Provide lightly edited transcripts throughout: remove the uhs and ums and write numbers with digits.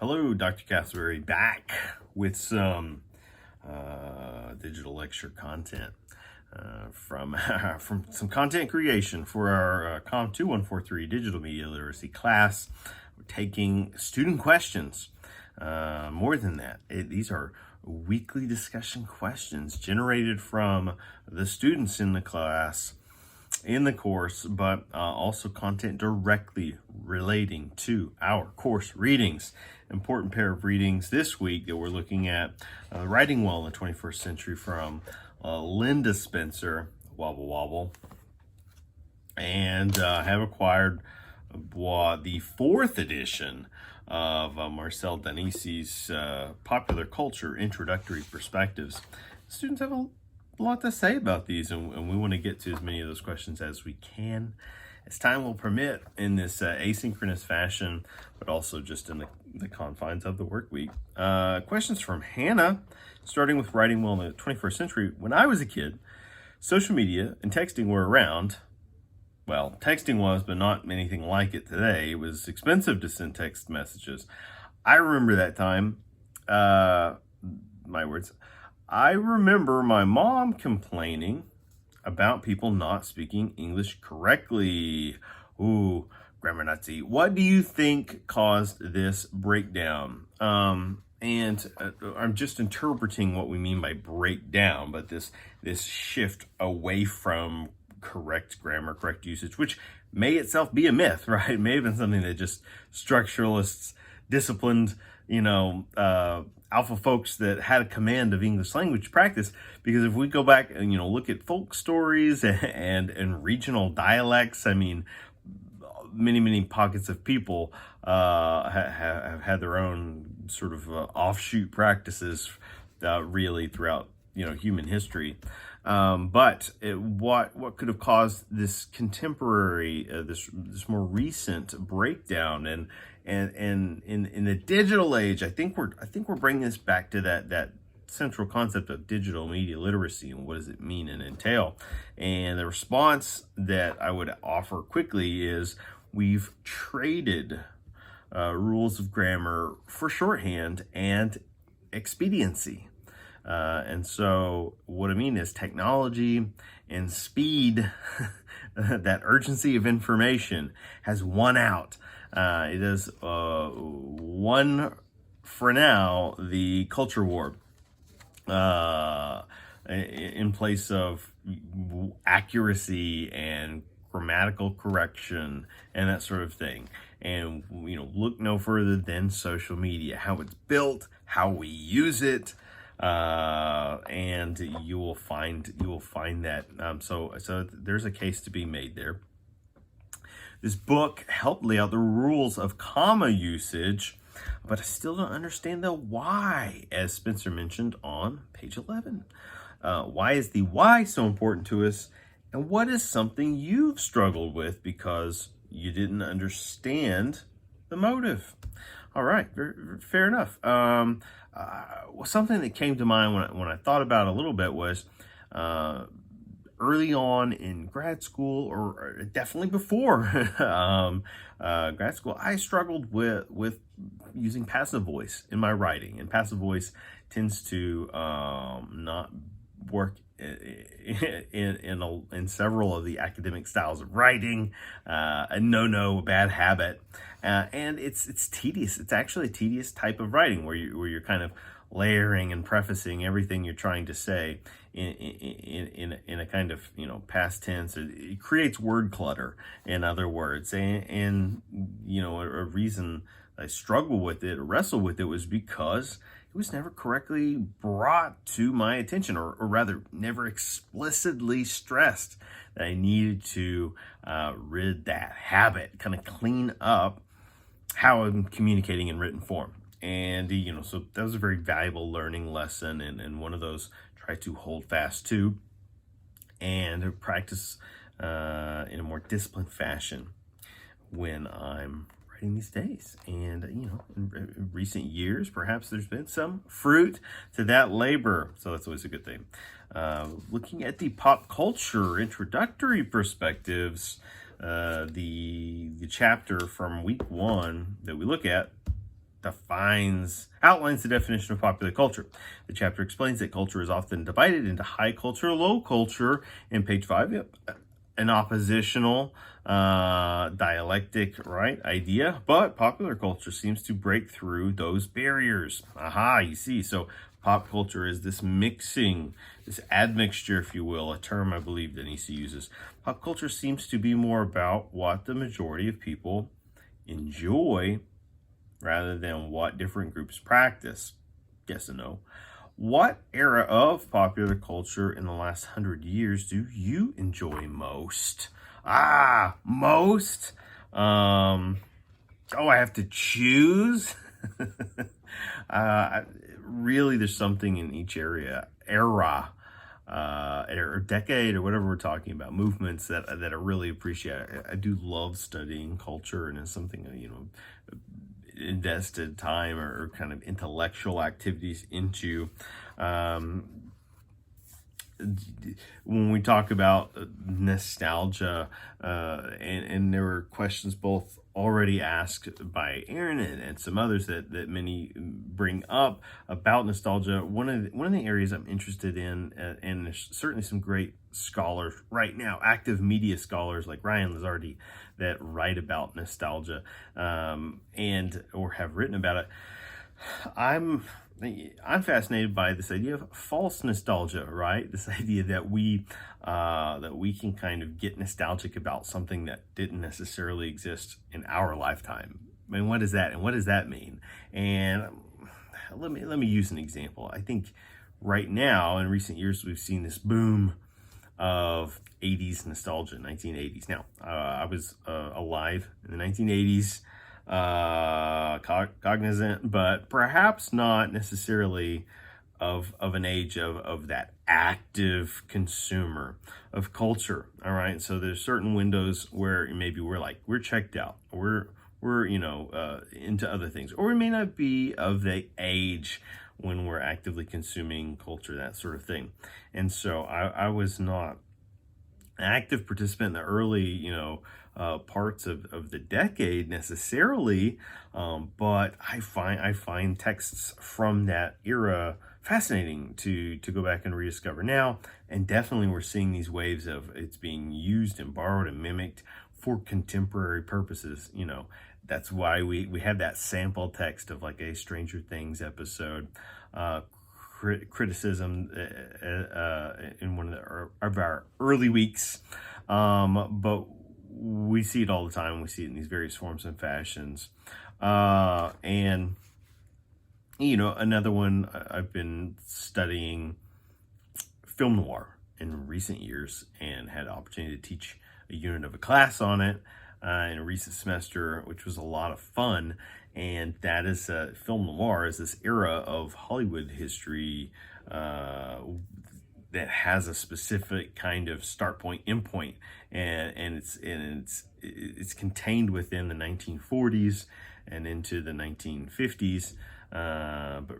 Hello, Dr. Castleberry, back with some digital lecture content from from some content creation for our COM 2143 Digital Media Literacy class. We're taking student questions. More than that, these are weekly discussion questions generated from the students in the class, in the course, but also content directly relating to our course readings. Important pair of readings this week that we're looking at, Writing Well in the 21st Century from Linda Spencer, Wobble Wobble, and have acquired the fourth edition of Marcel Danisi's Popular Culture Introductory Perspectives. Students have a lot to say about these, and we want to get to as many of those questions as we can, as time will permit, in this asynchronous fashion, but also just in the confines of the work week. Questions from Hannah, starting with Writing Well in the 21st Century. When I was a kid, social media and texting were around. Well, texting was, but not anything like it today. It was expensive to send text messages. I remember that time. My words. I remember my mom complaining about people not speaking English correctly. Ooh, grammar Nazi. What do you think caused this breakdown? And I'm just interpreting what we mean by breakdown, but this shift away from correct grammar, correct usage, which may itself be a myth, right? It may have been something that just structuralists, disciplined, alpha folks that had a command of English language practice. Because if we go back and look at folk stories and regional dialects, I mean, many pockets of people have had their own sort of offshoot practices really throughout human history. But what could have caused this contemporary, this more recent breakdown, and in the digital age, I think we're bringing this back to that central concept of digital media literacy and what does it mean and entail. And the response that I would offer quickly is we've traded rules of grammar for shorthand and expediency. And so what I mean is technology and speed, that urgency of information has won out. It has won, for now, the culture war in place of accuracy and grammatical correction and that sort of thing. And look no further than social media, how it's built, how we use it. And you will find that. So there's a case to be made there. This book helped lay out the rules of comma usage, but I still don't understand the why, as Spencer mentioned on page 11. Why is the why so important to us? And what is something you've struggled with because you didn't understand the motive? All right, fair enough. Something that came to mind when I thought about it a little bit was early on in grad school, or definitely before grad school, I struggled with using passive voice in my writing, and passive voice tends to not work in several of the academic styles of writing, a bad habit, and it's tedious. It's actually a tedious type of writing where you're kind of layering and prefacing everything you're trying to say in a kind of past tense. It creates word clutter, in other words, and a reason I struggle with it, or wrestle with it, was because it was never correctly brought to my attention, or rather never explicitly stressed that I needed to rid that habit, kind of clean up how I'm communicating in written form. And so that was a very valuable learning lesson, and one of those try to hold fast to and practice in a more disciplined fashion when I'm writing these days. And in recent years, perhaps there's been some fruit to that labor, so that's always a good thing. Looking at the pop culture introductory perspectives, the chapter from week 1 that we look at outlines the definition of popular culture. The chapter explains that culture is often divided into high culture, low culture. In page 5, yep, an oppositional dialectic, right, idea, but popular culture seems to break through those barriers. Aha, you see. So pop culture is this mixing, this admixture, if you will, a term I believe Denise uses. Pop culture seems to be more about what the majority of people enjoy rather than what different groups practice. Yes and no. What era of popular culture in the last 100 years do you enjoy most? Most? I have to choose? Really, there's something in each era, or decade, or whatever we're talking about, movements that I really appreciate. I do love studying culture, and it's something, invested time or kind of intellectual activities into. When we talk about nostalgia, and there were questions both already asked by Aaron and some others that many bring up about nostalgia. One of the areas I'm interested in, and there's certainly some great scholars right now, active media scholars like Ryan Lizardi, that write about nostalgia, and or have written about it. I'm fascinated by this idea of false nostalgia, right? This idea that we can kind of get nostalgic about something that didn't necessarily exist in our lifetime. I mean, what is that, and what does that mean? And let me use an example. I think right now, in recent years, we've seen this boom of 80s nostalgia, 1980s. Now, I was alive in the 1980s. Cognizant, but perhaps not necessarily of an age of that active consumer of culture. All right, so there's certain windows where maybe we're checked out, we're into other things, or we may not be of the age when we're actively consuming culture, that sort of thing. And so I was not an active participant in the early, parts of the decade necessarily, but I find texts from that era fascinating to go back and rediscover now. And definitely we're seeing these waves of it's being used and borrowed and mimicked for contemporary purposes. That's why we have that sample text of like a Stranger Things episode, criticism in one of our early weeks, but we see it all the time. We see it in these various forms and fashions. And, another one, I've been studying film noir in recent years and had the opportunity to teach a unit of a class on it in a recent semester, which was a lot of fun. And that is film noir is this era of Hollywood history that has a specific kind of start point, end point, and it's contained within the 1940s and into the 1950s, but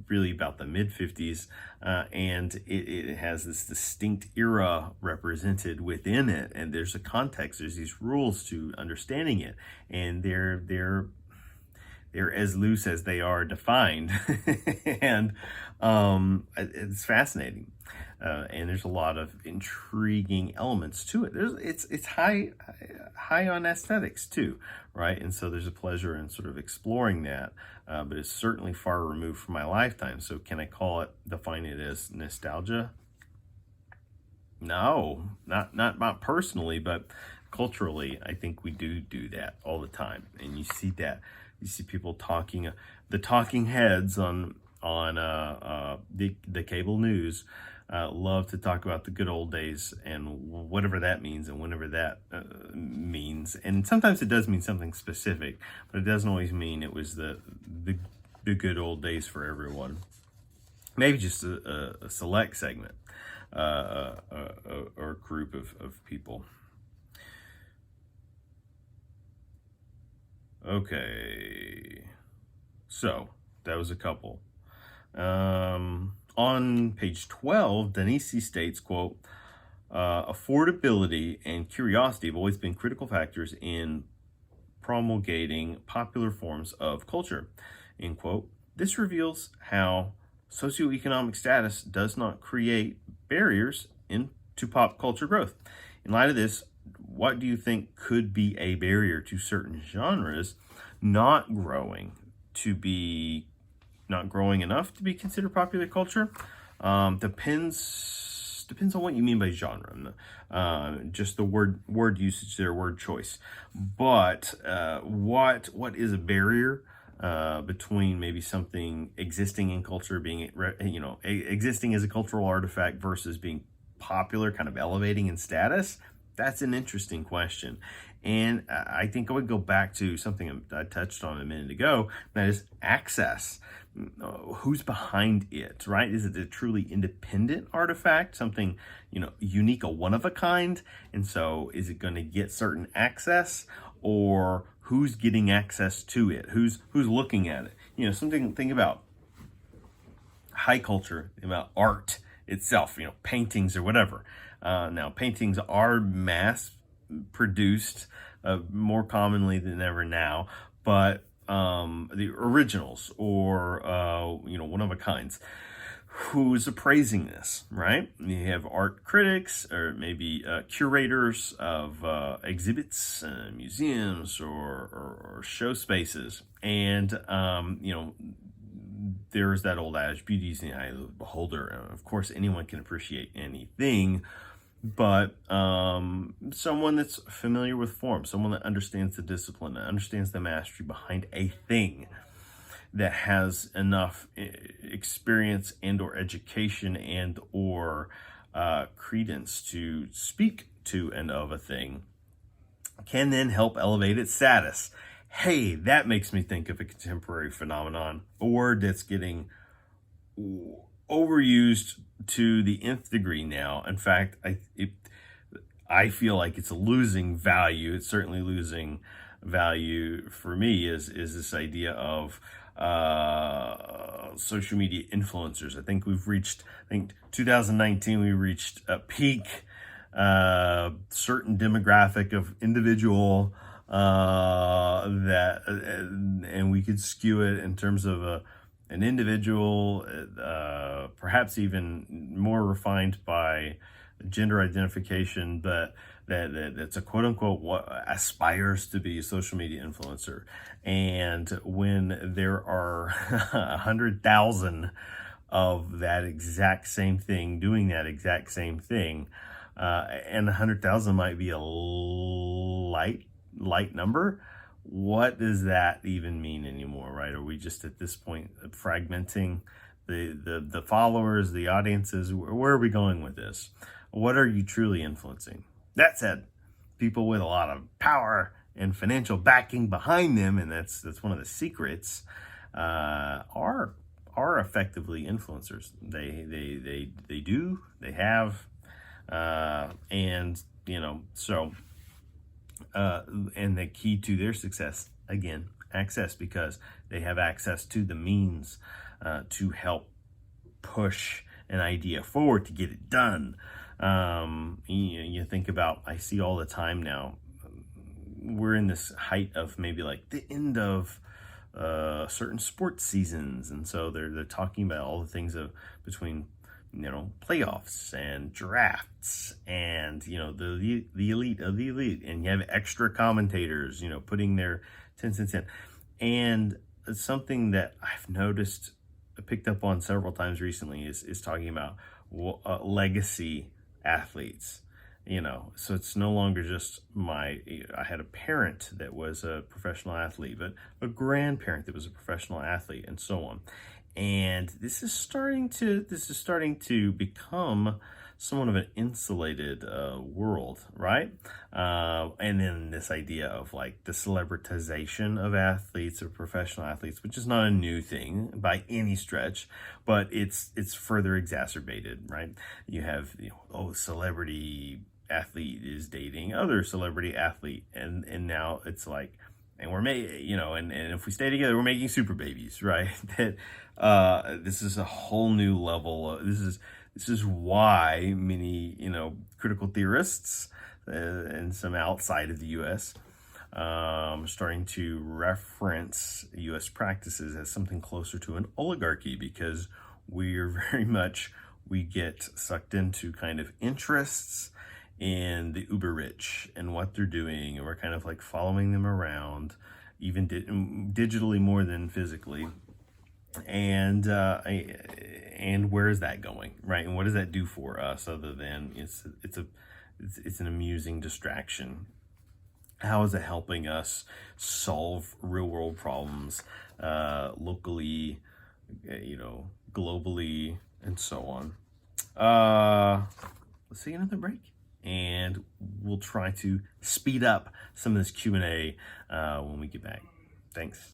really about the mid 50s, and it has this distinct era represented within it, and there's a context, there's these rules to understanding it, and they're as loose as they are defined. And it's fascinating, and there's a lot of intriguing elements to it. It's high on aesthetics too, right? And so there's a pleasure in sort of exploring that, but it's certainly far removed from my lifetime. So can I define it as nostalgia? No, not personally, but culturally, I think we do that all the time, and you see that. You see people talking, the talking heads on the cable news love to talk about the good old days and whatever that means and whenever that means. And sometimes it does mean something specific, but it doesn't always mean it was the good old days for everyone. Maybe just a select segment or group of people. Okay, so that was a couple. On page 12, Denise states, quote, affordability and curiosity have always been critical factors in promulgating popular forms of culture. end quote. This reveals how socioeconomic status does not create barriers into pop culture growth. In light of this, what do you think could be a barrier to certain genres not growing enough to be considered popular culture? Depends on what you mean by genre. Just the word usage there, word choice. But what is a barrier between maybe something existing in culture being existing as a cultural artifact versus being popular, kind of elevating in status? That's an interesting question. And I think I would go back to something I touched on a minute ago, that is access. Who's behind it, right? Is it a truly independent artifact, something, unique, a one of a kind? And so is it going to get certain access, or who's getting access to it? Who's looking at it? Think about high culture, about art itself, paintings or whatever. Now, paintings are mass produced more commonly than ever now, but the originals or one of a kinds, who's appraising this, right? You have art critics or maybe curators of exhibits, museums, or show spaces, and there's that old adage, beauty's in the eye of the beholder. And of course, anyone can appreciate anything, but someone that's familiar with form, someone that understands the discipline, that understands the mastery behind a thing, that has enough experience and or education and or credence to speak to and of a thing, can then help elevate its status. Hey, that makes me think of a contemporary phenomenon, a word that's getting overused to the nth degree now. In fact, I feel like it's losing value. It's certainly losing value for me is this idea of social media influencers. I think 2019, we reached a peak, certain demographic of individual and we could skew it in terms of an individual, perhaps even more refined by gender identification, but that's a quote unquote what aspires to be a social media influencer. And when there are 100,000 of that exact same thing doing that exact same thing, and 100,000 might be a light number, what does that even mean anymore, right? Are we just at this point fragmenting the followers, the audiences? Where are we going with this? What are you truly influencing? That said, people with a lot of power and financial backing behind them, and that's one of the secrets, are effectively influencers. They have, and so. And the key to their success, again, access, because they have access to the means to help push an idea forward to get it done. You think about, I see all the time now, we're in this height of maybe like the end of certain sports seasons, and so they're talking about all the things between playoffs and drafts and the elite of the elite, and you have extra commentators putting their 10 cents in. And something that I've noticed, picked up on several times recently, is talking about legacy athletes. So it's no longer just I had a parent that was a professional athlete, but a grandparent that was a professional athlete, and so on. And this is starting to become somewhat of an insulated world, right? And then this idea of like the celebritization of athletes or professional athletes, which is not a new thing by any stretch, but it's further exacerbated, right? You have celebrity athlete is dating other celebrity athlete, and now it's like, and we're and if we stay together, we're making super babies, right? That this is a whole new level. This is why many critical theorists and some outside of the U.S. starting to reference U.S. practices as something closer to an oligarchy, because we're very much, we get sucked into kind of interests in the uber rich and what they're doing, and we're kind of like following them around, even digitally more than physically. And where is that going, right? And what does that do for us, other than it's an amusing distraction? How is it helping us solve real world problems, locally, globally, and so on? Let's take another break, and we'll try to speed up some of this Q&A when we get back. Thanks.